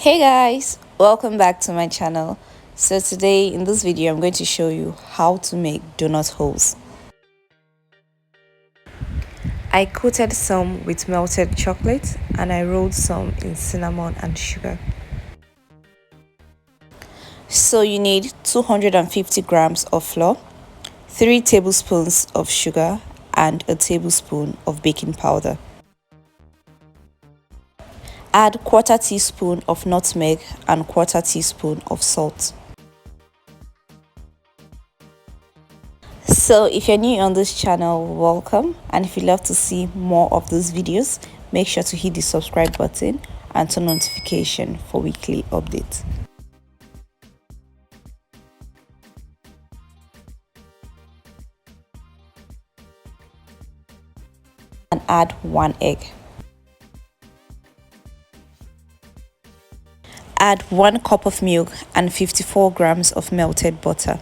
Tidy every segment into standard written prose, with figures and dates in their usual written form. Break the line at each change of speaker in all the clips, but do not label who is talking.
Hey guys, welcome back to my channel. So today in this video I'm going to show you how to make donut holes. I coated some with melted chocolate and I rolled some in cinnamon and sugar. So you need 250 grams of flour, 3 tablespoons of sugar and a tablespoon of baking powder. Add quarter teaspoon of nutmeg and quarter teaspoon of salt. So if you're new on this channel, welcome, and if you love to see more of these videos, make sure to hit the subscribe button and turn notification for weekly updates. And add 1 egg. Add 1 cup of milk and 54 grams of melted butter.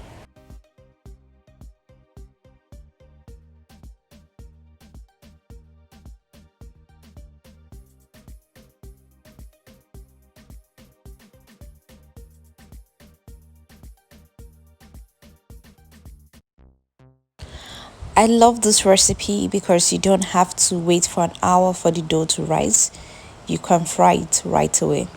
I love this recipe because you don't have to wait for an hour for the dough to rise. You can fry it right away.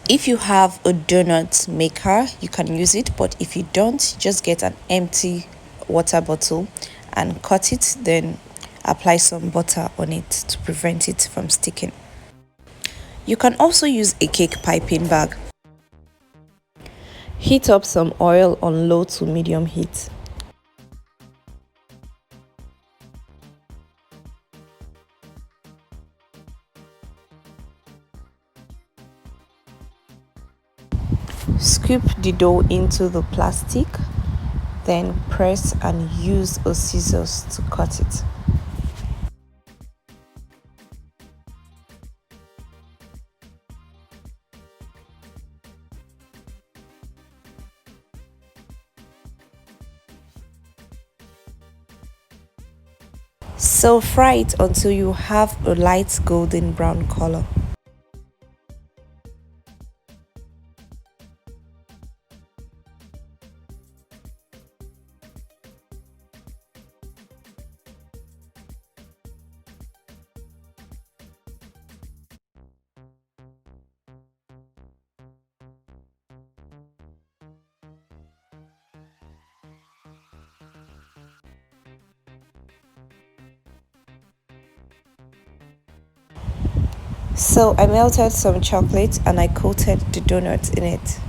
If you have a donut maker, you can use it, but if you don't, just get an empty water bottle and cut it, then apply some butter on it to prevent it from sticking. You can also use a cake piping bag. Heat up some oil on low to medium heat. Scoop the dough into the plastic, then press and use a scissors to cut it. So fry it until you have a light golden brown color. So I melted some chocolate and I coated the donut in it.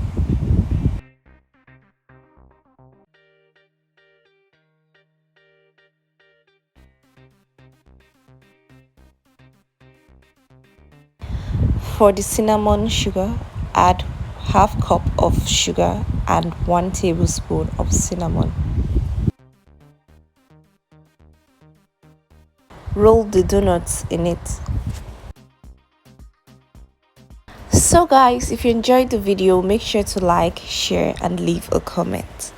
For the cinnamon sugar, add half cup of sugar and 1 tablespoon of cinnamon. Roll the donuts in it. So guys, if you enjoyed the video, make sure to like, share and leave a comment.